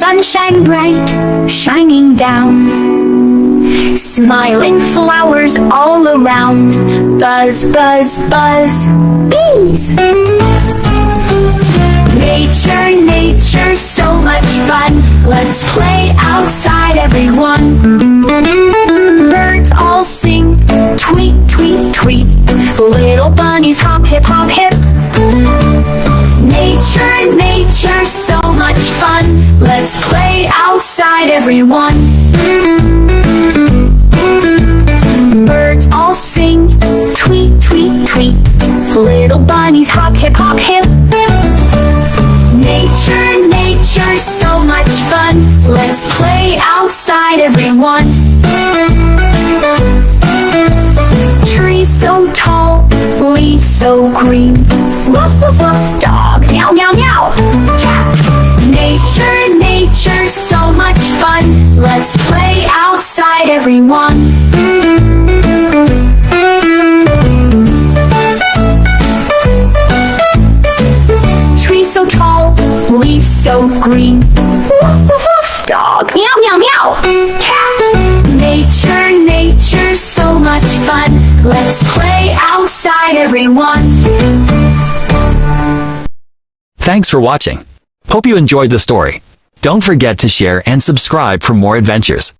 sunshine bright, shining down. Smiling flowers all around. Buzz, buzz, buzz, bees. Nature, nature, so much fun. Let's play outside, everyone. Birds all sing, tweet, tweet, tweet. Little bunnies hop, hip, hop, hip. Nature, nature, so much fun. Let's play outside, everyone. Birds all sing, tweet, tweet, tweet. Little bunnies hop, hip, hop, hip. Nature, nature, so much fun. Let's play outside, everyone. Trees so tall, leaves so green. Woof, woof, woof, dog. Meow, meow, meow. Cat. Nature, nature, so much fun. Let's play outside, everyone. Trees so tall, leaves so green. Woof, woof, woof, dog. Meow, meow, meow. Cat. Nature, nature, so much fun. Let's play outside, everyone. Thanks for watching. Hope you enjoyed the story. Don't forget to share and subscribe for more adventures.